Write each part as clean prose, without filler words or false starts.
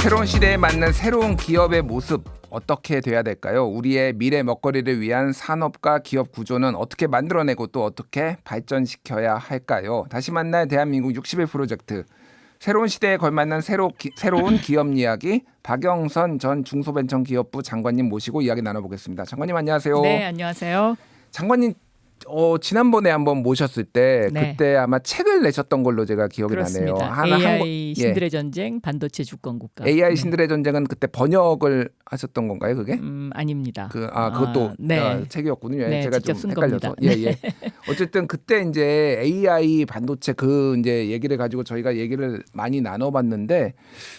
새로운 시대에 맞는 새로운 기업의 모습 어떻게 돼야 될까요? 우리의 미래 먹거리를 위한 산업과 기업 구조는 어떻게 만들어내고 또 어떻게 발전시켜야 할까요? 다시 만날 대한민국 60일 프로젝트. 새로운 시대에 걸맞는 새로운 기업 이야기 박영선 전 중소벤처기업부 장관님 모시고 이야기 나눠보겠습니다. 장관님 안녕하세요. 네, 안녕하세요. 장관님 지난번에 한번 모셨을 때 네. 그때 아마 책을 내셨던 걸로 제가 기억이 그렇습니다. 나네요. AI 신들의 전쟁, 반도체 주권 국가. AI 네. 신들의 전쟁은 그때 번역을 하셨던 건가요, 그게? 아닙니다. 그것도 네. 책이었군요. 네, 제가 직접 좀 쓴 헷갈려서. 겁니다. 예. 어쨌든 그때 이제 AI 반도체 이제 얘기를 가지고 저희가 얘기를 많이 나눠봤는데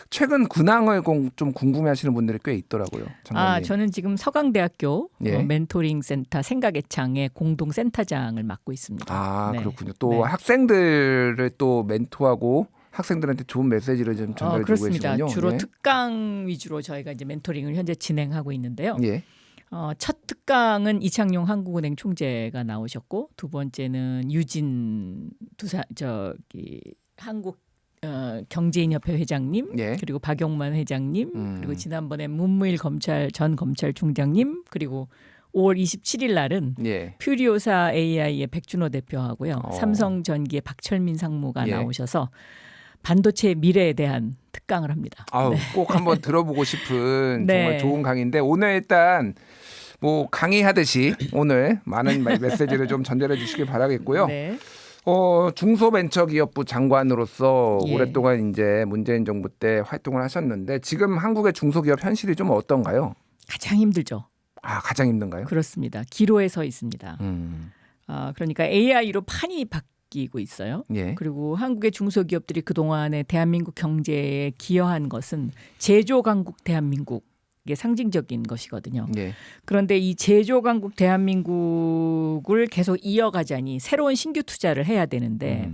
최근 근황을 좀 궁금해하시는 분들이 꽤 있더라고요. 장관님. 저는 지금 서강대학교 예. 멘토링 센터 생각의 창의 공동 센터장을 맡고 있습니다. 네. 그렇군요. 또 네. 학생들을 또 멘토하고 학생들한테 좋은 메시지를 좀 전달해 주고 그렇습니다. 계시군요. 주로 예. 특강 위주로 저희가 이제 멘토링을 현재 진행하고 있는데요. 예. 첫 특강은 이창용 한국은행 총재가 나오셨고 두 번째는 유진 한국 경제인협회 회장님 예. 그리고 박용만 회장님 그리고 지난번에 문무일 전 검찰총장님 그리고 5월 27일 날은 예. 퓨리오사 AI의 백준호 대표하고요. 삼성전기의 박철민 상무가 예. 나오셔서 반도체의 미래에 대한 특강을 합니다. 꼭 한번 들어보고 싶은 네. 정말 좋은 강의인데 오늘 일단 뭐 강의하듯이 오늘 많은 메시지를 좀 전달해 주시길 바라겠고요. 네. 중소벤처기업부 장관으로서 예. 오랫동안 이제 문재인 정부 때 활동을 하셨는데 지금 한국의 중소기업 현실이 좀 어떤가요? 가장 힘들죠. 가장 힘든가요? 그렇습니다. 기로에 서 있습니다. 그러니까 AI로 판이 바뀌고 있어요. 예. 그리고 한국의 중소기업들이 그동안에 대한민국 경제에 기여한 것은 제조 강국 대한민국의 상징적인 것이거든요. 예. 그런데 이 제조 강국 대한민국을 계속 이어가자니 새로운 신규 투자를 해야 되는데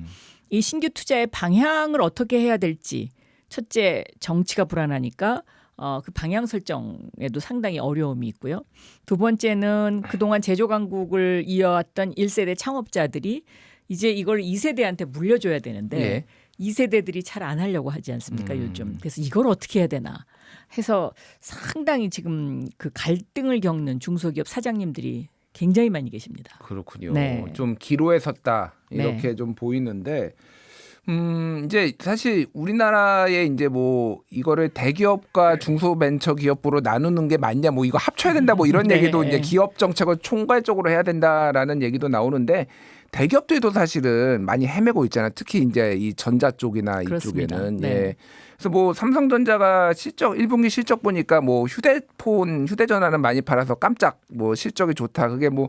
이 신규 투자의 방향을 어떻게 해야 될지 첫째 정치가 불안하니까 그 방향 설정에도 상당히 어려움이 있고요. 두 번째는 그동안 제조 강국을 이어왔던 1세대 창업자들이 이제 이걸 2세대한테 물려줘야 되는데 예. 2세대들이 잘 안 하려고 하지 않습니까 요즘. 그래서 이걸 어떻게 해야 되나 해서 상당히 지금 그 갈등을 겪는 중소기업 사장님들이 굉장히 많이 계십니다. 그렇군요. 네. 좀 기로에 섰다 이렇게 네. 좀 보이는데 이제 사실 우리나라에 이제 뭐 이거를 대기업과 중소벤처기업부로 나누는 게 맞냐, 뭐 이거 합쳐야 된다, 뭐 이런 네. 얘기도 이제 기업 정책을 총괄적으로 해야 된다라는 얘기도 나오는데 대기업들도 사실은 많이 헤매고 있잖아요. 특히 이제 이 전자 쪽이나 그렇습니다. 이쪽에는. 네. 예. 그래서 뭐 삼성전자가 1분기 실적 보니까 뭐 휴대전화는 많이 팔아서 깜짝 뭐 실적이 좋다. 그게 뭐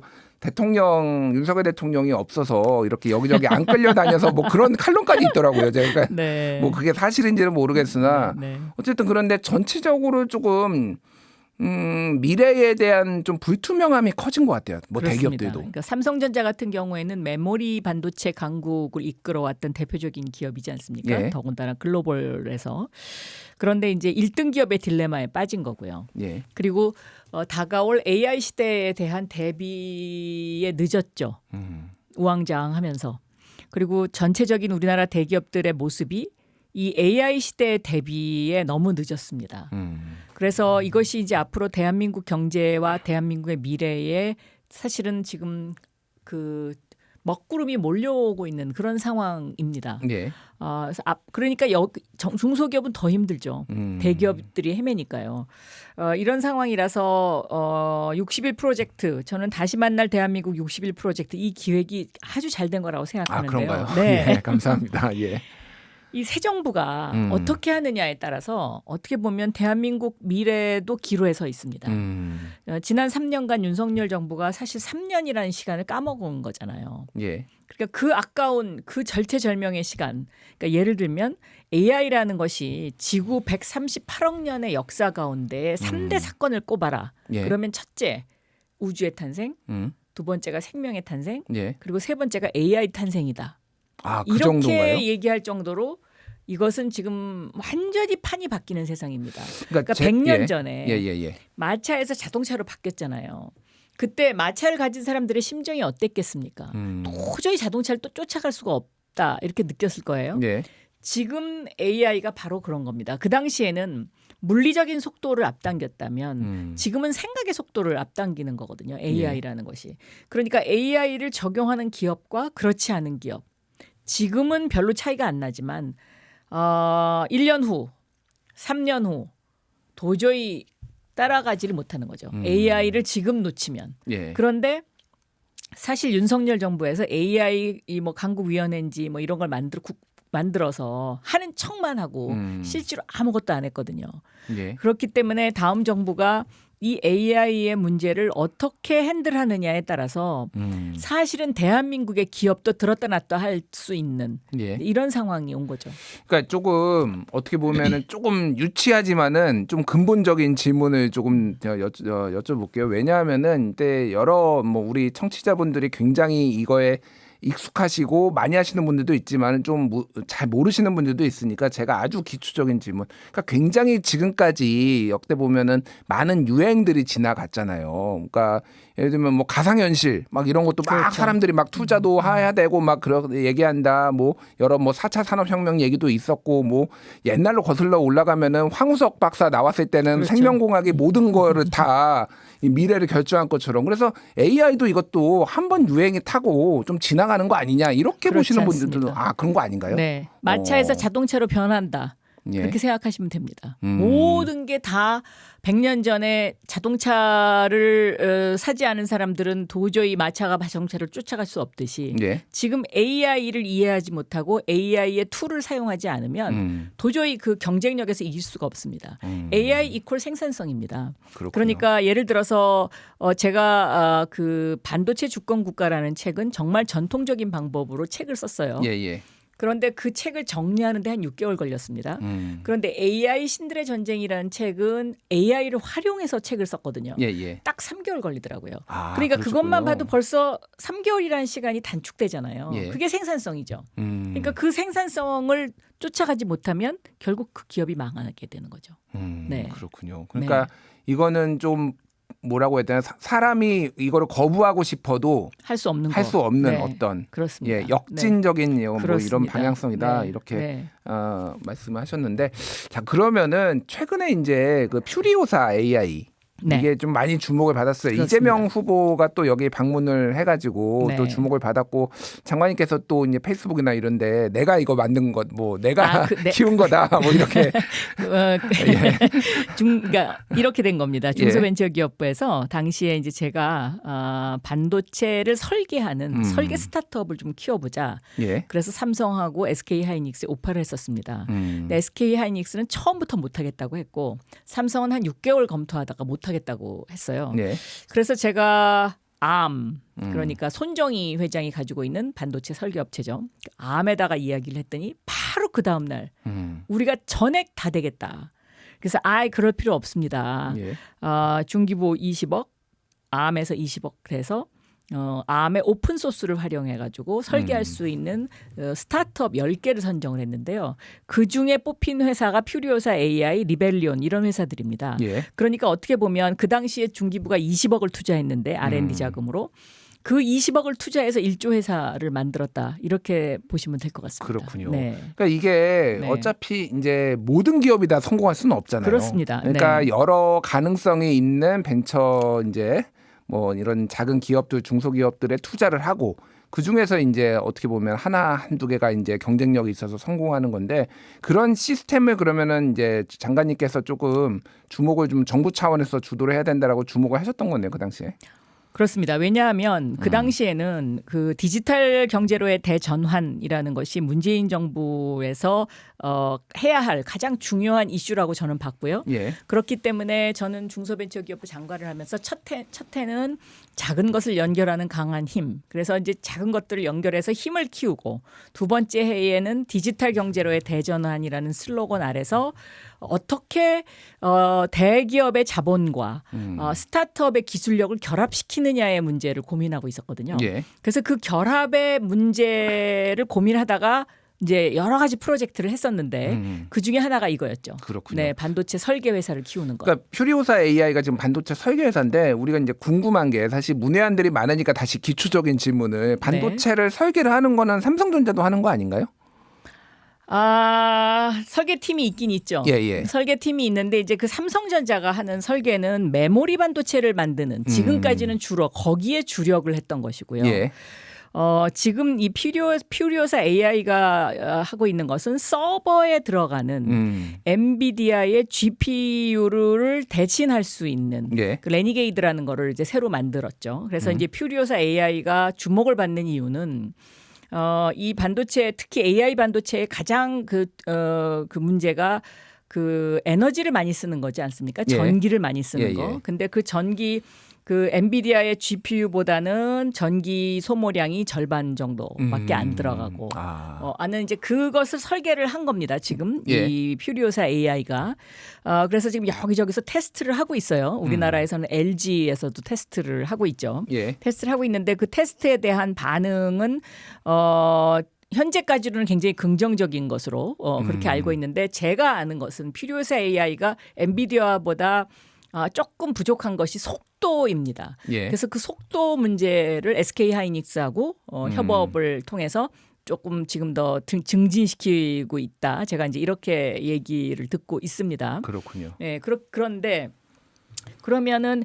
윤석열 대통령이 없어서 이렇게 여기저기 안 끌려다녀서 뭐 그런 칼럼까지 있더라고요. 제가 네. 뭐 그게 사실인지는 모르겠으나 네. 어쨌든 그런데 전체적으로 조금 미래에 대한 좀 불투명함이 커진 것 같아요. 뭐 그렇습니다. 대기업들도. 그러니까 삼성전자 같은 경우에는 메모리 반도체 강국을 이끌어왔던 대표적인 기업이지 않습니까? 예. 더군다나 글로벌에서. 그런데 이제 1등 기업의 딜레마에 빠진 거고요. 예. 그리고 다가올 AI 시대에 대한 대비에 늦었죠. 우왕좌왕하면서. 그리고 전체적인 우리나라 대기업들의 모습이 이 AI 시대에 대비에 너무 늦었습니다. 그래서 이것이 이제 앞으로 대한민국 경제와 대한민국의 미래에 사실은 지금 그 먹구름이 몰려오고 있는 그런 상황입니다. 예. 그러니까 중소기업은 더 힘들죠. 대기업들이 헤매니까요. 이런 상황이라서 60일 프로젝트, 저는 다시 만날 대한민국 60일 프로젝트 이 기획이 아주 잘 된 거라고 생각하는데요. 그런가요? 네. 예, 감사합니다. 예. 이 새 정부가 어떻게 하느냐에 따라서 어떻게 보면 대한민국 미래도 기로에 서 있습니다. 지난 3년간 윤석열 정부가 사실 3년이라는 시간을 까먹은 거잖아요. 예. 그러니까 그 아까운 그 절체절명의 시간. 그러니까 예를 들면 AI라는 것이 지구 138억 년의 역사 가운데 3대 사건을 꼽아라. 예. 그러면 첫째 우주의 탄생, 두 번째가 생명의 탄생, 예. 그리고 세 번째가 AI 탄생이다. 그 이렇게 정도인가요? 얘기할 정도로 이것은 지금 완전히 판이 바뀌는 세상입니다. 그러니까 제- 100년 예. 전에 예. 마차에서 자동차로 바뀌었잖아요. 그때 마차를 가진 사람들의 심정이 어땠겠습니까? 도저히 자동차를 또 쫓아갈 수가 없다 이렇게 느꼈을 거예요. 예. 지금 AI가 바로 그런 겁니다. 그 당시에는 물리적인 속도를 앞당겼다면 지금은 생각의 속도를 앞당기는 거거든요. AI라는 것이. 그러니까 AI를 적용하는 기업과 그렇지 않은 기업. 지금은 별로 차이가 안 나지만 1년 후, 3년 후 도저히 따라가지를 못하는 거죠. AI를 지금 놓치면. 예. 그런데 사실 윤석열 정부에서 AI 뭐 강국위원회인지 뭐 이런 걸 만들어서 하는 척만 하고 실제로 아무것도 안 했거든요. 예. 그렇기 때문에 다음 정부가 이 AI의 문제를 어떻게 핸들하느냐에 따라서 사실은 대한민국의 기업도 들었다 놨다 할 수 있는 예. 이런 상황이 온 거죠. 그러니까 조금 어떻게 보면은 조금 유치하지만은 좀 근본적인 질문을 조금 여쭤볼게요. 왜냐하면은 이때 여러 뭐 우리 청취자분들이 굉장히 이거에 익숙하시고 많이 하시는 분들도 있지만 좀 잘 모르시는 분들도 있으니까 제가 아주 기초적인 질문. 그러니까 굉장히 지금까지 역대 보면은 많은 유행들이 지나갔잖아요. 그러니까 예를 들면 뭐 가상현실 막 이런 것도 막 그렇죠. 사람들이 막 투자도 해야 되고 막 그런 얘기한다. 뭐 여러 뭐 4차 산업혁명 얘기도 있었고 뭐 옛날로 거슬러 올라가면은 황우석 박사 나왔을 때는 그렇죠. 생명공학이 모든 거를 다 이 미래를 결정한 것처럼 그래서 AI도 이것도 한번 유행이 타고 좀 지나가는 거 아니냐 이렇게 그렇지 보시는 분들도 않습니다. 그런 거 아닌가요? 네. 마차에서 자동차로 변한다. 예. 그렇게 생각하시면 됩니다. 모든 게 다 100년 전에 자동차를 사지 않은 사람들은 도저히 마차가 자동차를 쫓아갈 수 없듯이 예. 지금 AI를 이해하지 못하고 AI의 툴을 사용하지 않으면 도저히 그 경쟁력에서 이길 수가 없습니다. AI 이퀄 생산성입니다. 그렇군요. 그러니까 예를 들어서 제가 그 반도체 주권 국가라는 책은 정말 전통적인 방법으로 책을 썼어요. 예, 예. 그런데 그 책을 정리하는데 한 6개월 걸렸습니다. 그런데 AI 신들의 전쟁이라는 책은 AI를 활용해서 책을 썼거든요. 예, 예. 딱 3개월 걸리더라고요. 아, 그러니까 그러셨군요. 그것만 봐도 벌써 3개월이라는 시간이 단축되잖아요. 예. 그게 생산성이죠. 그러니까 그 생산성을 쫓아가지 못하면 결국 그 기업이 망하게 되는 거죠. 네. 그렇군요. 그러니까 이거는 좀 뭐라고 해야 되나 사람이 이거를 거부하고 싶어도 할 수 없는 할 수 없는 네. 어떤 그렇습니다. 예, 역진적인 뭐 이런 그렇습니다. 방향성이다 네. 이렇게 네. 말씀하셨는데 자 그러면은 최근에 이제 그 퓨리오사 AI 네. 이게 좀 많이 주목을 받았어요. 그렇습니다. 이재명 후보가 또 여기 방문을 해가지고 네. 또 주목을 받았고 장관님께서 또 이제 페이스북이나 이런데 내가 이거 만든 것 뭐 내가 네. 키운 거다 뭐 이렇게 그러니까 이렇게 된 겁니다. 중소벤처기업부에서 당시에 이제 제가 반도체를 설계하는 설계 스타트업을 좀 키워보자. 예. 그래서 삼성하고 SK하이닉스에 오파를 했었습니다. 음. 근데 SK하이닉스는 처음부터 못하겠다고 했고 삼성은 한 6개월 검토하다가 못하겠다고 했어요. 예. 그래서 제가 그러니까 손정희 회장이 가지고 있는 반도체 설계업체죠. 암에다가 이야기를 했더니 바로 그 다음 날 우리가 전액 다 되겠다. 그래서 그럴 필요 없습니다. 예. 중기부 20억, 암에서 20억 해서 암의 오픈 소스를 활용해 가지고 설계할 수 있는 스타트업 10개를 선정을 했는데요. 그중에 뽑힌 회사가 퓨리오사 AI, 리벨리온 이런 회사들입니다. 예. 그러니까 어떻게 보면 그 당시에 중기부가 20억을 투자했는데 R&D 자금으로 그 20억을 투자해서 1조 회사를 만들었다. 이렇게 보시면 될 것 같습니다. 그렇군요. 네. 그러니까 이게 네. 어차피 이제 모든 기업이 다 성공할 수는 없잖아요. 그렇습니다. 그러니까 네. 여러 가능성이 있는 벤처 이제 뭐 이런 작은 기업들, 중소기업들에 투자를 하고 그 중에서 이제 어떻게 보면 하나 한두 개가 이제 경쟁력이 있어서 성공하는 건데 그런 시스템을 그러면은 이제 장관님께서 조금 주목을 좀 정부 차원에서 주도를 해야 된다라고 주목을 하셨던 거네요, 그 당시에. 그렇습니다. 왜냐하면 그 당시에는 그 디지털 경제로의 대전환이라는 것이 문재인 정부에서 해야 할 가장 중요한 이슈라고 저는 봤고요. 예. 그렇기 때문에 저는 중소벤처기업부 장관을 하면서 첫 해는 작은 것을 연결하는 강한 힘. 그래서 이제 작은 것들을 연결해서 힘을 키우고 두 번째 해에는 디지털 경제로의 대전환이라는 슬로건 아래서 어떻게 대기업의 자본과 스타트업의 기술력을 결합시키느냐의 문제를 고민하고 있었거든요. 예. 그래서 그 결합의 문제를 고민하다가 이제 여러 가지 프로젝트를 했었는데 그 중에 하나가 이거였죠. 그렇군요. 네, 반도체 설계 회사를 키우는 거. 그러니까 퓨리오사 AI가 지금 반도체 설계 회사인데 우리가 이제 궁금한 게 사실 문외한들이 많으니까 다시 기초적인 질문을 반도체를 설계를 하는 거는 삼성전자도 하는 거 아닌가요? 설계팀이 있긴 있죠. 예, 예. 설계팀이 있는데 이제 그 삼성전자가 하는 설계는 메모리 반도체를 만드는 지금까지는 주로 거기에 주력을 했던 것이고요. 예. 지금 이 퓨리오사 AI가 하고 있는 것은 서버에 들어가는 엔비디아의 GPU를 대신할 수 있는 예. 그 레니게이드라는 거를 이제 새로 만들었죠. 그래서 이제 퓨리오사 AI가 주목을 받는 이유는 이 반도체 특히 AI 반도체의 가장 그 문제가 그 에너지를 많이 쓰는 거지 않습니까? 예. 전기를 많이 쓰는 예, 거. 예. 근데 그 전기 그 엔비디아의 GPU보다는 전기 소모량이 절반 정도밖에 안 들어가고 아는 이제 그것을 설계를 한 겁니다. 지금 예. 이 퓨리오사 AI가 그래서 지금 여기저기서 테스트를 하고 있어요. 우리나라에서는 LG에서도 테스트를 하고 있죠. 예. 테스트를 하고 있는데 그 테스트에 대한 반응은 현재까지로는 굉장히 긍정적인 것으로 그렇게 알고 있는데 제가 아는 것은 퓨리오사 AI가 엔비디아보다 조금 부족한 것이 속도입니다. 예. 그래서 그 속도 문제를 SK 하이닉스하고 협업을 통해서 조금 지금 더 증진시키고 있다. 제가 이제 이렇게 얘기를 듣고 있습니다. 그렇군요. 네, 그런데 그러면은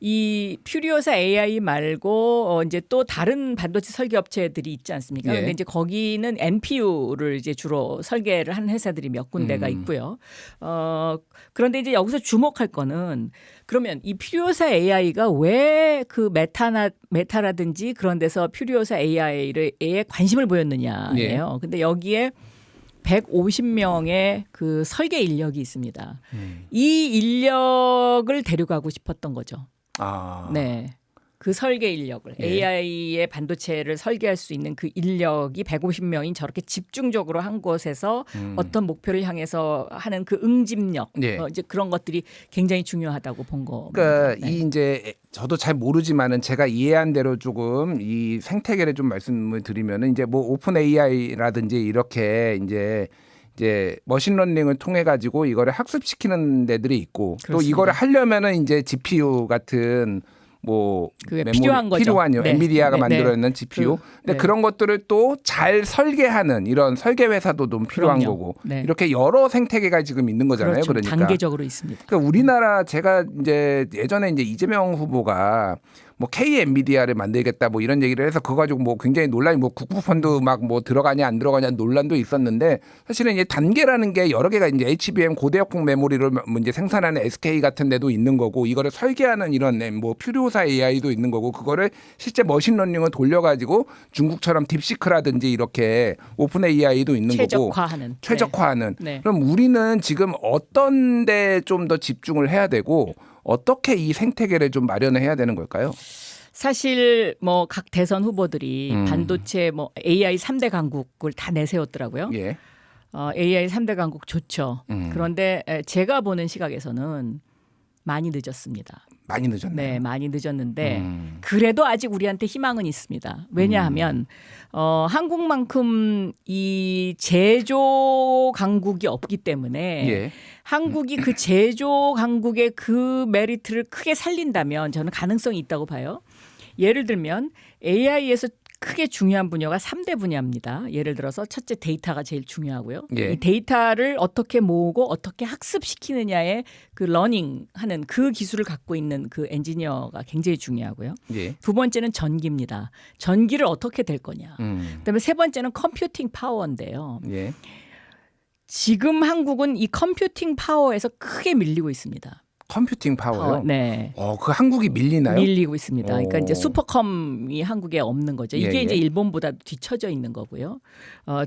이 퓨리오사 AI 말고 이제 또 다른 반도체 설계 업체들이 있지 않습니까? 예. 근데 이제 거기는 NPU를 이제 주로 설계를 하는 회사들이 몇 군데가 있고요. 그런데 이제 여기서 주목할 거는 그러면 이 퓨리오사 AI가 왜 그 메타라든지 그런 데서 퓨리오사 AI에 관심을 보였느냐예요. 근데 여기에 150명의 그 설계 인력이 있습니다. 이 인력을 데려가고 싶었던 거죠. 네. 그 설계 인력을 예. AI의 반도체를 설계할 수 있는 그 인력이 150명인 저렇게 집중적으로 한 곳에서 어떤 목표를 향해서 하는 그 응집력 예. 이제 그런 것들이 굉장히 중요하다고 본 거. 그러니까 네. 이 이제 저도 잘 모르지만은 제가 이해한 대로 조금 이 생태계를 좀 말씀을 드리면은 이제 뭐 오픈 AI라든지 이렇게 이제 머신러닝을 통해 가지고 이거를 학습시키는 데들이 있고 그렇습니다. 또 이거를 하려면은 이제 GPU 같은 뭐 그게 필요한 거죠. 네. 엔비디아가 만들어낸 GPU. 근데 그런 것들을 또 잘 설계하는 이런 설계 회사도 좀 필요한 그럼요. 거고 네. 이렇게 여러 생태계가 지금 있는 거잖아요. 그렇죠. 그러니까 단계적으로 있습니다. 그러니까 우리나라 제가 이제 예전에 이제 이재명 후보가 뭐 K 엔비디아를 만들겠다 뭐 이런 얘기를 해서 그거 가지고 뭐 굉장히 논란이 뭐 국부펀드 막 뭐 들어가냐 안 들어가냐 논란도 있었는데 사실은 이제 단계라는 게 여러 개가 이제 HBM 고대역폭 메모리를 뭐 이제 생산하는 SK 같은 데도 있는 거고 이거를 설계하는 이런 뭐 퓨리오사 AI도 있는 거고 그거를 실제 머신러닝을 돌려가지고 중국처럼 딥시크라든지 이렇게 오픈 AI도 있는 거고 최적화하는. 네. 그럼 우리는 지금 어떤 데 좀 더 집중을 해야 되고 어떻게 이 생태계를 좀 마련을 해야 되는 걸까요? 사실 뭐 각 대선 후보들이 반도체 뭐 AI 3대 강국을 다 내세웠더라고요. 예. AI 3대 강국 좋죠. 그런데 제가 보는 시각에서는 많이 늦었습니다. 많이 늦었네요. 네, 많이 늦었는데 그래도 아직 우리한테 희망은 있습니다. 왜냐하면 한국만큼 이 제조 강국이 없기 때문에 예. 한국이 그 제조 강국의 그 메리트를 크게 살린다면 저는 가능성이 있다고 봐요. 예를 들면 AI에서 크게 중요한 분야가 3대 분야입니다. 예를 들어서 첫째 데이터가 제일 중요하고요. 예. 이 데이터를 어떻게 모으고 어떻게 학습시키느냐의 그 러닝하는 그 기술을 갖고 있는 그 엔지니어가 굉장히 중요하고요. 예. 두 번째는 전기입니다. 전기를 어떻게 될 거냐. 그다음에 세 번째는 컴퓨팅 파워인데요. 예. 지금 한국은 이 컴퓨팅 파워에서 크게 밀리고 있습니다. 컴퓨팅 파워요? 네. 그 한국이 밀리나요? 밀리고 있습니다. 그러니까 이제 오. 슈퍼컴이 한국에 없는 거죠. 이게 예, 예. 이제 일본보다도 뒤처져 있는 거고요.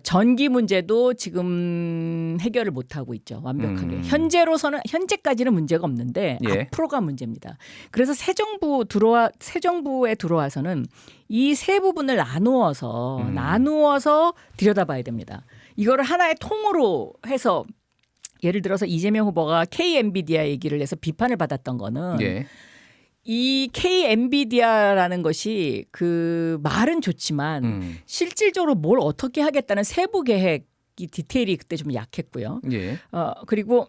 전기 문제도 지금 해결을 못 하고 있죠. 완벽하게. 현재까지는 문제가 없는데 예. 앞으로가 문제입니다. 그래서 새 정부에 들어와서는 이 세 부분을 나누어서 들여다봐야 됩니다. 이거를 하나의 통으로 해서 예를 들어서 이재명 후보가 K 엔비디아 얘기를 해서 비판을 받았던 거는 예. 이 K 엔비디아라는 것이 그 말은 좋지만 실질적으로 뭘 어떻게 하겠다는 세부 계획이 디테일이 그때 좀 약했고요. 예. 그리고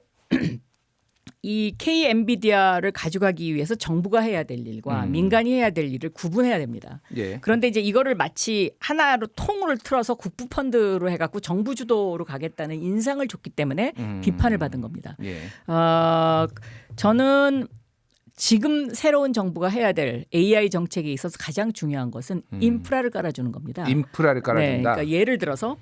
이 K 엔비디아를 가져가기 위해서 정부가 해야 될 일과 민간이 해야 될 일을 구분해야 됩니다. 예. 그런데 이제 이거를 마치 하나로 통을 틀어서 국부 펀드로 해갖고 정부 주도로 가겠다는 인상을 줬기 때문에 비판을 받은 겁니다. 예. 저는 지금 새로운 정부가 해야 될 AI 정책에 있어서 가장 중요한 것은 인프라를 깔아주는 겁니다. 인프라를 깔아준다. 네, 그러니까 예를 들어서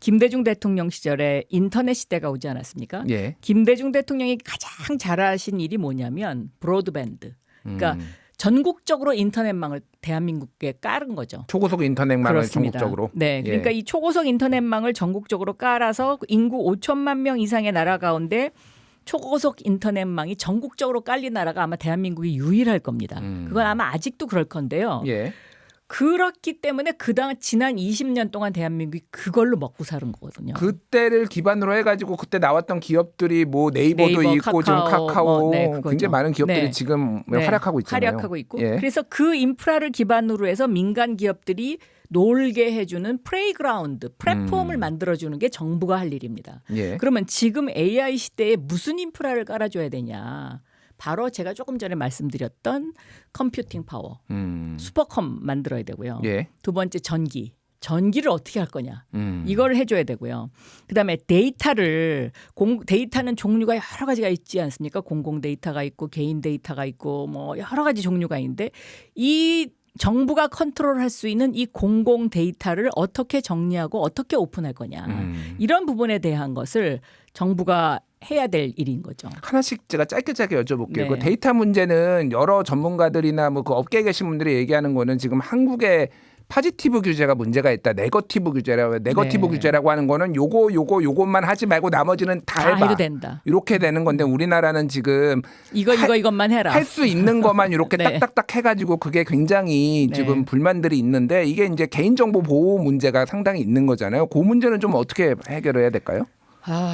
김대중 대통령 시절에 인터넷 시대가 오지 않았습니까? 예. 김대중 대통령이 가장 잘하신 일이 뭐냐면 브로드밴드. 그러니까 전국적으로 인터넷망을 대한민국에 깔은 거죠. 초고속 인터넷망을 그렇습니다. 전국적으로. 네, 그러니까 예. 이 초고속 인터넷망을 전국적으로 깔아서 인구 5천만 명 이상의 나라 가운데 초고속 인터넷망이 전국적으로 깔린 나라가 아마 대한민국이 유일할 겁니다. 그건 아마 아직도 그럴 건데요. 예. 그렇기 때문에 지난 20년 동안 대한민국이 그걸로 먹고 사는 거거든요. 그때를 기반으로 해가지고 그때 나왔던 기업들이 뭐 네이버도 네이버, 있고 지금 카카오 네, 그거죠. 굉장히 많은 기업들이 네. 지금 네, 활약하고 있잖아요. 활약하고 있고. 예. 그래서 그 인프라를 기반으로 해서 민간 기업들이 놀게 해주는 플레이그라운드, 플랫폼을 만들어주는 게 정부가 할 일입니다. 예. 그러면 지금 AI 시대에 무슨 인프라를 깔아줘야 되냐. 바로 제가 조금 전에 말씀드렸던 컴퓨팅 파워, 슈퍼컴 만들어야 되고요. 예. 두 번째 전기를 어떻게 할 거냐. 이걸 해줘야 되고요. 그다음에 데이터는 종류가 여러 가지가 있지 않습니까? 공공 데이터가 있고 개인 데이터가 있고 뭐 여러 가지 종류가 있는데 이 정부가 컨트롤할 수 있는 이 공공 데이터를 어떻게 정리하고 어떻게 오픈할 거냐. 이런 부분에 대한 것을 정부가 해야 될 일인 거죠. 하나씩 제가 짧게 여쭤볼게요. 네. 그 데이터 문제는 여러 전문가들이나 뭐 그 업계에 계신 분들이 얘기하는 거는 지금 한국의 파지티브 규제가 문제가 있다. 네거티브 규제라고. 네거티브 네. 규제라고 하는 거는 요것만 하지 말고 나머지는 다 해봐. 해도 된다. 이렇게 되는 건데 우리나라는 지금 이것만 해라. 할 수 있는 것만 이렇게 네. 딱딱딱 해가지고 그게 굉장히 네. 지금 불만들이 있는데 이게 이제 개인정보 보호 문제가 상당히 있는 거잖아요. 그 문제는 좀 어떻게 해결해야 될까요?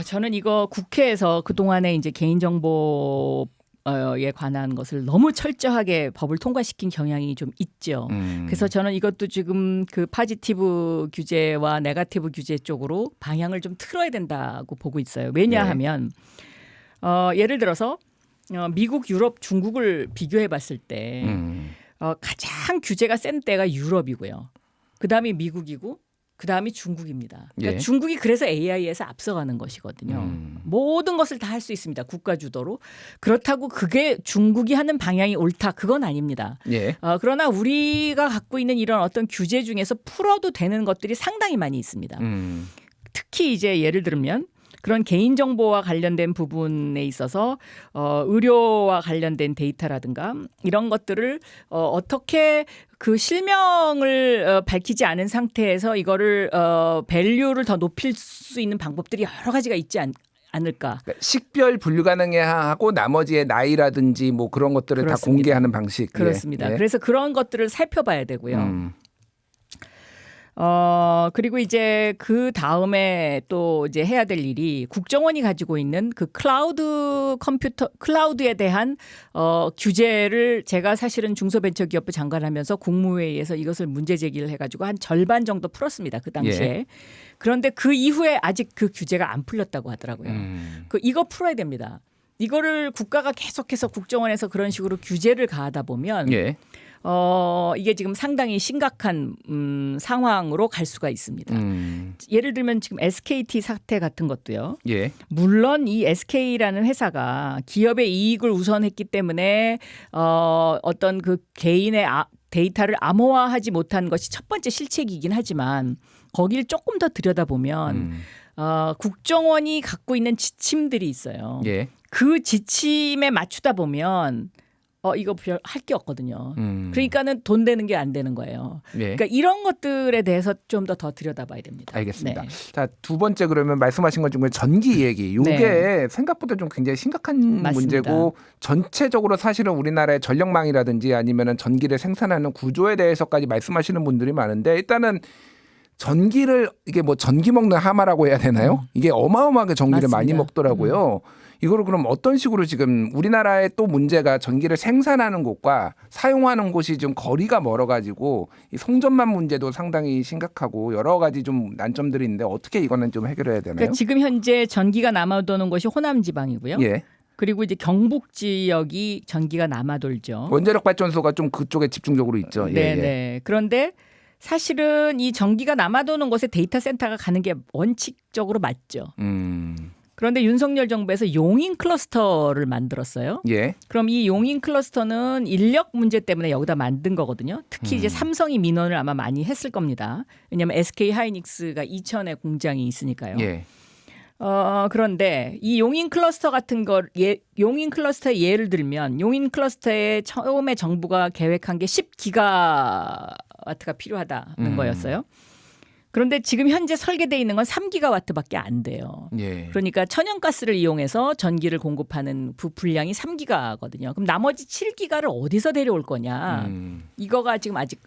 저는 이거 국회에서 그동안에 이제 개인정보 에 관한 것을 너무 철저하게 법을 통과시킨 경향이 좀 있죠. 그래서 저는 이것도 지금 그 파지티브 규제와 네거티브 규제 쪽으로 방향을 좀 틀어야 된다고 보고 있어요. 왜냐하면 예를 들어서 미국, 유럽, 중국을 비교해 봤을 때 가장 규제가 센 때가 유럽이고요. 그다음이 미국이고 그다음이 중국입니다. 그러니까 예. 중국이 그래서 AI에서 앞서가는 것이거든요. 모든 것을 다 할 수 있습니다. 국가 주도로. 그렇다고 그게 중국이 하는 방향이 옳다. 그건 아닙니다. 예. 그러나 우리가 갖고 있는 이런 어떤 규제 중에서 풀어도 되는 것들이 상당히 많이 있습니다. 특히 이제 예를 들면 그런 개인정보와 관련된 부분에 있어서 의료와 관련된 데이터라든가 이런 것들을 어떻게 그 실명을 밝히지 않은 상태에서 이거를 밸류를 더 높일 수 있는 방법들이 여러 가지가 있지 않을까. 그러니까 식별 분류 가능하고 나머지의 나이라든지 뭐 그런 것들을 그렇습니다. 다 공개하는 방식. 그렇습니다. 예. 그래서 그런 것들을 살펴봐야 되고요. 그리고 이제 그 다음에 또 이제 해야 될 일이 국정원이 가지고 있는 그 클라우드에 대한 규제를 제가 사실은 중소벤처기업부 장관하면서 국무회의에서 이것을 문제 제기를 해가지고 한 절반 정도 풀었습니다. 그 당시에. 예. 그런데 그 이후에 아직 그 규제가 안 풀렸다고 하더라고요. 이거 풀어야 됩니다. 이거를 국가가 계속해서 국정원에서 그런 식으로 규제를 가하다 보면 예. 이게 지금 상당히 심각한 상황으로 갈 수가 있습니다. 예를 들면 지금 SKT 사태 같은 것도요. 예. 물론 이 SK라는 회사가 기업의 이익을 우선했기 때문에 어떤 그 개인의 데이터를 암호화하지 못한 것이 첫 번째 실책이긴 하지만 거기를 조금 더 들여다보면 국정원이 갖고 있는 지침들이 있어요. 예. 그 지침에 맞추다 보면 이거 별 할 게 없거든요. 그러니까는 돈 되는 게 안 되는 거예요. 예. 그러니까 이런 것들에 대해서 좀 더 들여다봐야 됩니다. 알겠습니다. 네. 자, 두 번째 그러면 말씀하신 것 중에 전기 얘기. 이게 네. 생각보다 좀 굉장히 심각한 맞습니다. 문제고 전체적으로 사실은 우리나라의 전력망이라든지 아니면은 전기를 생산하는 구조에 대해서까지 말씀하시는 분들이 많은데 일단은 전기를 이게 뭐 전기 먹는 하마라고 해야 되나요? 이게 어마어마하게 전기를 맞습니다. 많이 먹더라고요. 이거를 그럼 어떤 식으로 지금 우리나라의 또 문제가 전기를 생산하는 곳과 사용하는 곳이 좀 거리가 멀어가지고 이 송전망 문제도 상당히 심각하고 여러 가지 좀 난점들이 있는데 어떻게 이거는 좀 해결해야 되나요? 그러니까 지금 현재 전기가 남아도는 곳이 호남 지방이고요. 예. 그리고 이제 경북 지역이 전기가 남아 돌죠. 원자력 발전소가 좀 그쪽에 집중적으로 있죠. 네. 그런데 사실은 이 전기가 남아도는 곳에 데이터 센터가 가는 게 원칙적으로 맞죠. 그런데 윤석열 정부에서 용인 클러스터를 만들었어요. 예. 그럼 이 용인 클러스터는 인력 문제 때문에 여기다 만든 거거든요. 특히 이제 삼성이 민원을 아마 많이 했을 겁니다. 왜냐하면 SK 하이닉스가 이천에 공장이 있으니까요. 예. 그런데 이 용인 클러스터 같은 걸 용인 클러스터의 예를 들면 용인 클러스터에 처음에 정부가 계획한 게 10기가와트가 필요하다는 거였어요. 그런데 지금 현재 설계되어 있는 건 3기가와트밖에 안 돼요. 예. 그러니까 천연가스를 이용해서 전기를 공급하는 분량이 3기가거든요. 그럼 나머지 7기가를 어디서 데려올 거냐. 이거가 지금 아직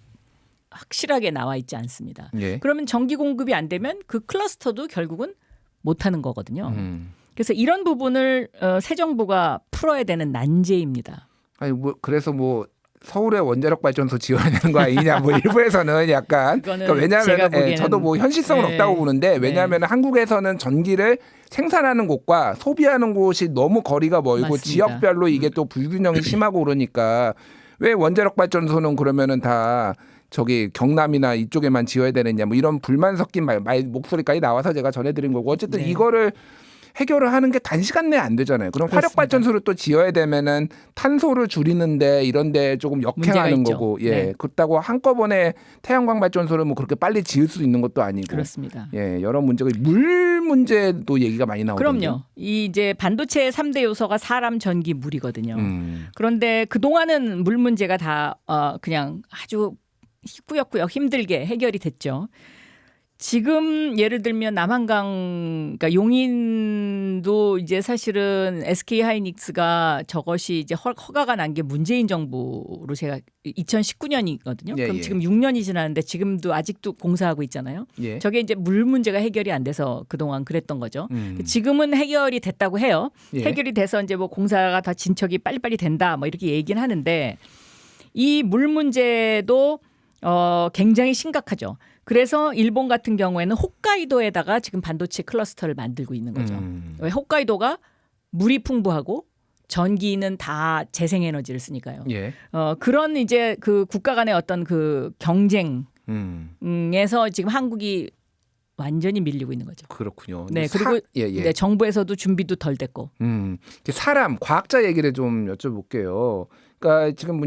확실하게 나와 있지 않습니다. 예. 그러면 전기 공급이 안 되면 그 클러스터도 결국은 못하는 거거든요. 그래서 이런 부분을 새 정부가 풀어야 되는 난제입니다. 아니 뭐 그래서 뭐 서울에 원자력 발전소 지어야 되는 거 아니냐 뭐 일부에서는 약간 그러니까 왜냐하면 저도 뭐 현실성은 없다고 보는데 왜냐하면 한국에서는 전기를 생산하는 곳과 소비하는 곳이 너무 거리가 멀고 맞습니다. 지역별로 이게 또 불균형이 심하고 그러니까 왜 원자력 발전소는 그러면은 다 저기 경남이나 이쪽에만 지어야 되느냐 뭐 이런 불만 섞인 말 목소리까지 나와서 제가 전해드린 거고 어쨌든 이거를 해결을 하는 게 단시간 내에 안 되잖아요. 그럼 화력 발전소를 또 지어야 되면은 탄소를 줄이는데 이런데 조금 역행하는 거고, 예, 그렇다고 한꺼번에 태양광 발전소를 뭐 그렇게 빨리 지을 수 있는 것도 아니고, 그렇습니다. 예, 여러 문제가 물 문제도 얘기가 많이 나오거든요. 그럼요. 이 이제 반도체의 3대 요소가 사람, 전기, 물이거든요. 그런데 그 동안은 물 문제가 다 그냥 아주 꾸역꾸역 힘들게 해결이 됐죠. 지금 예를 들면 남한강, 그러니까 용인도 이제 사실은 SK 하이닉스가 저것이 이제 허가가 난 게 문재인 정부로 제가 2019년이거든요. 그럼 지금 6년이 지났는데 지금도 아직도 공사하고 있잖아요. 저게 이제 물 문제가 해결이 안 돼서 그동안 그랬던 거죠. 지금은 해결이 됐다고 해요. 해결이 돼서 이제 뭐 공사가 다 진척이 빨리빨리 된다 뭐 이렇게 얘기는 하는데 이 물 문제도 굉장히 심각하죠. 그래서 일본 같은 경우에는 홋카이도에다가 지금 반도체 클러스터를 만들고 있는 거죠. 왜 홋카이도가 물이 풍부하고 전기는 다 재생에너지를 쓰니까요. 그런 이제 그 국가 간의 어떤 그 경쟁에서 지금 한국이 완전히 밀리고 있는 거죠. 그렇군요. 네, 그리고 네, 정부에서도 준비도 덜 됐고. 사람, 과학자 얘기를 좀 여쭤볼게요. 그러니까 지금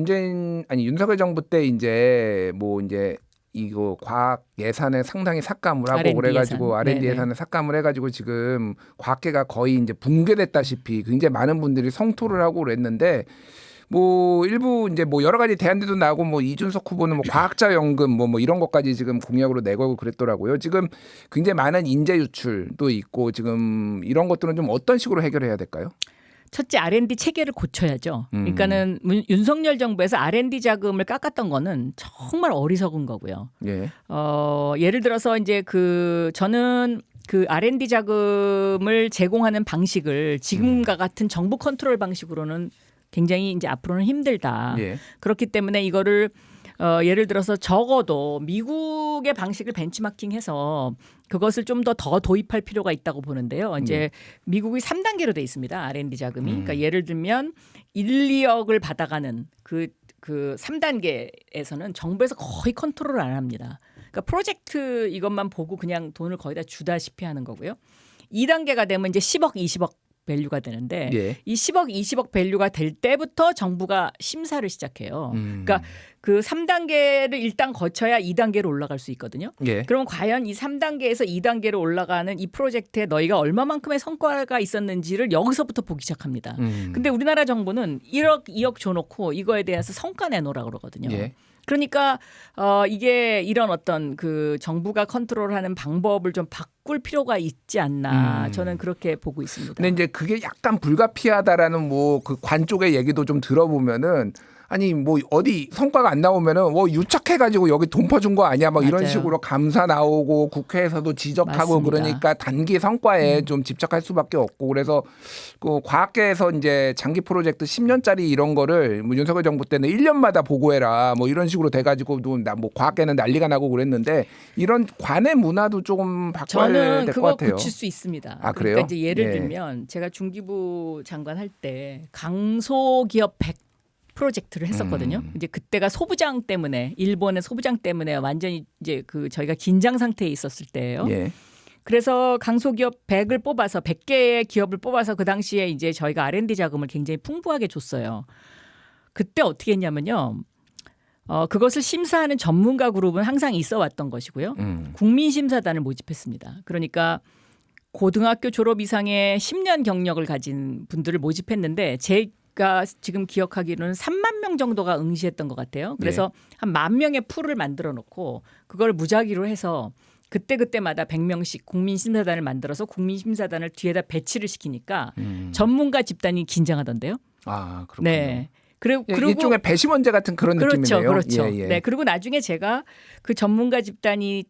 윤석열 정부 때 이제 뭐 이제 이거 과학 예산을 상당히 삭감을 하고 R&D 그래가지고 예산. R&D 예산을 삭감을 해가지고 지금 과학계가 거의 이제 붕괴됐다시피 굉장히 많은 분들이 성토를 하고 그랬는데 뭐 일부 이제 뭐 여러 가지 대안들도 나오고 뭐 이준석 후보는 뭐 과학자 연금 뭐 이런 것까지 지금 공약으로 내걸고 그랬더라고요. 지금 굉장히 많은 인재 유출도 있고 지금 이런 것들은 좀 어떤 식으로 해결해야 될까요? 첫째 R&D 체계를 고쳐야죠. 그러니까는 윤석열 정부에서 R&D 자금을 깎았던 거는 정말 어리석은 거고요. 예를 들어서 이제 저는 그 R&D 자금을 제공하는 방식을 지금과 같은 정부 컨트롤 방식으로는 굉장히 이제 앞으로는 힘들다. 그렇기 때문에 이거를 예를 들어서 적어도 미국의 방식을 벤치마킹해서 그것을 좀 더 도입할 필요가 있다고 보는데요. 이제 미국이 3단계로 돼 있습니다. R&D 자금이. 그러니까 예를 들면 1, 2억을 받아가는 그 3단계에서는 정부에서 거의 컨트롤을 안 합니다. 그러니까 프로젝트 이것만 보고 그냥 돈을 거의 다 주다시피 하는 거고요. 2단계가 되면 이제 10억, 20억 밸류가 되는데 이 10억, 20억 밸류가 될 때부터 정부가 심사를 시작해요. 그러니까 그 3단계를 일단 거쳐야 2단계로 올라갈 수 있거든요. 그럼 과연 이 3단계에서 2단계로 올라가는 이 프로젝트에 너희가 얼마만큼의 성과가 있었는지를 여기서부터 보기 시작합니다. 근데 우리나라 정부는 1억, 2억 줘놓고 이거에 대해서 성과 내놓으라 그러거든요. 그러니까 이게 이런 어떤 그 정부가 컨트롤하는 방법을 좀 바꿀 필요가 있지 않나 저는 그렇게 보고 있습니다. 근데 이제 그게 약간 불가피하다라는 뭐 그 관 쪽의 얘기도 좀 들어보면은 아니 뭐 어디 성과가 안 나오면은 뭐 유착해가지고 여기 돈 퍼준 거 아니야? 막 이런 맞아요. 식으로 감사 나오고 국회에서도 지적하고 맞습니다. 그러니까 단기 성과에 좀 집착할 수밖에 없고 그래서 그 과학계에서 이제 장기 프로젝트 10년짜리 이런 거를 뭐 윤석열 정부 때는 1년마다 보고해라 뭐 이런 식으로 돼가지고 뭐 과학계는 난리가 나고 그랬는데 이런 관의 문화도 조금 바꿔야 저는 될 것 그거 같아요. 고칠 수 있습니다. 아, 그래요? 그러니까 이제 예를 예. 들면 제가 중기부 장관 할 때 강소기업 100 프로젝트를 했었거든요. 이제 그때가 소부장 때문에 일본의 소부장 때문에 완전히 이제 그 저희가 긴장 상태에 있었을 때예요. 예. 그래서 강소기업 100을 뽑아서 100개의 기업을 뽑아서 그 당시에 이제 저희가 R&D 자금을 굉장히 풍부하게 줬어요. 그때 어떻게 했냐면요. 그것을 심사하는 전문가 그룹은 항상 있어 왔던 것이고요. 국민심사단을 모집했습니다. 그러니까 고등학교 졸업 이상의 10년 경력을 가진 분들을 모집했는데 제가 지금 기억하기로는 3만 명 정도가 응시했던 것 같아요. 그래서 한 10,000명의 풀을 만들어 놓고 그걸 무작위로 해서 그때마다 100명씩 국민심사단을 만들어서 국민심사단을 뒤에다 배치를 시키니까 전문가 집단이 긴장하던데요. 아 그렇군요. 네. 그리고 일종의 배심원제 같은 그런 그렇죠, 느낌이네요. 그렇죠. 예, 예. 네, 그리고 나중에 제가 그 전문가 집단이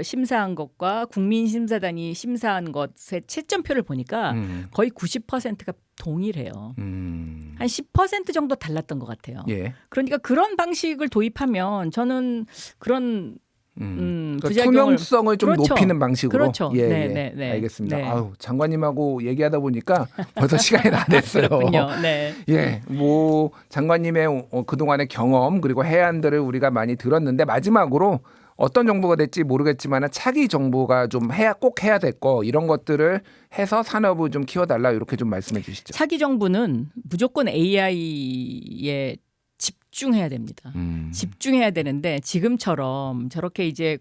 심사한 것과 국민심사단이 심사한 것의 채점표를 보니까 거의 90%가 동일해요. 한 10% 정도 달랐던 것 같아요. 예. 그러니까 그런 방식을 도입하면 저는 그런 그러니까 부작용을- 투명성을 좀 그렇죠. 높이는 방식으로. 그렇죠. 예, 네, 예. 네, 네. 알겠습니다. 네. 아유, 장관님하고 얘기하다 보니까 벌써 시간이 다 됐어요. 그렇군요. 네. 예, 뭐 장관님의 그동안의 경험 그리고 해안들을 우리가 많이 들었는데 마지막으로 어떤 정부가 될지 모르겠지만 차기 정부가 좀 꼭 해야 될 거 이런 것들을 해서 산업을 좀 키워달라 이렇게 좀 말씀해 주시죠. 차기 정부는 무조건 AI에 집중해야 됩니다. 집중해야 되는데 지금처럼 저렇게 이제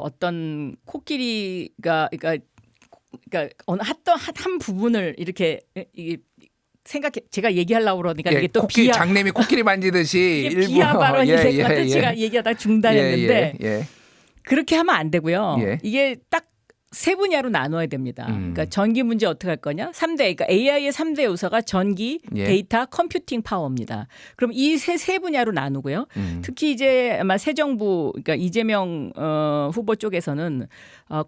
어떤 코끼리가 그러니까 어느 한 부분을 이렇게 제가 얘기하려고 그러니까 이게 또 비하 장님이 코끼리 만지듯이 이게 일부러 비하 발언이 될 것 같아서 예. 제가 얘기하다 중단했는데 예. 그렇게 하면 안 되고요. 예. 이게 딱 세 분야로 나눠야 됩니다. 그러니까 전기 문제 어떻게 할 거냐? 3대 그러니까 AI의 3대 요소가 전기, 예. 데이터, 컴퓨팅 파워입니다. 그럼 이 세 분야로 나누고요. 특히 이제 아마 새 정부 그러니까 이재명 후보 쪽에서는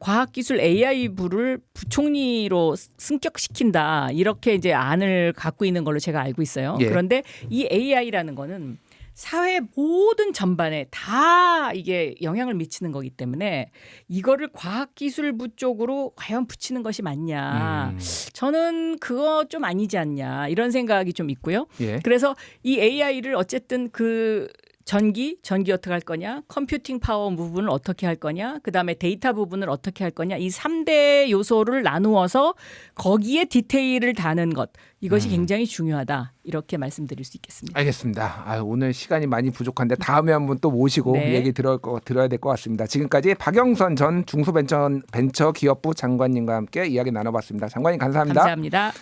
과학기술 AI 부를 부총리로 승격시킨다. 이렇게 이제 안을 갖고 있는 걸로 제가 알고 있어요. 예. 그런데 이 AI라는 거는 사회 모든 전반에 다 이게 영향을 미치는 거기 때문에 이거를 과학기술부 쪽으로 과연 붙이는 것이 맞냐. 저는 그거 좀 아니지 않냐 이런 생각이 좀 있고요. 예. 그래서 이 AI를 어쨌든 그 전기 어떻게 할 거냐, 컴퓨팅 파워 부분을 어떻게 할 거냐, 그다음에 데이터 부분을 어떻게 할 거냐 이 3대 요소를 나누어서 거기에 디테일을 다는 것 이것이 굉장히 중요하다 이렇게 말씀드릴 수 있겠습니다. 알겠습니다. 오늘 시간이 많이 부족한데 다음에 한번 또 모시고 네. 얘기 들어야 될 것 같습니다. 지금까지 박영선 전 중소벤처기업부 장관님과 함께 이야기 나눠봤습니다. 장관님 감사합니다. 감사합니다.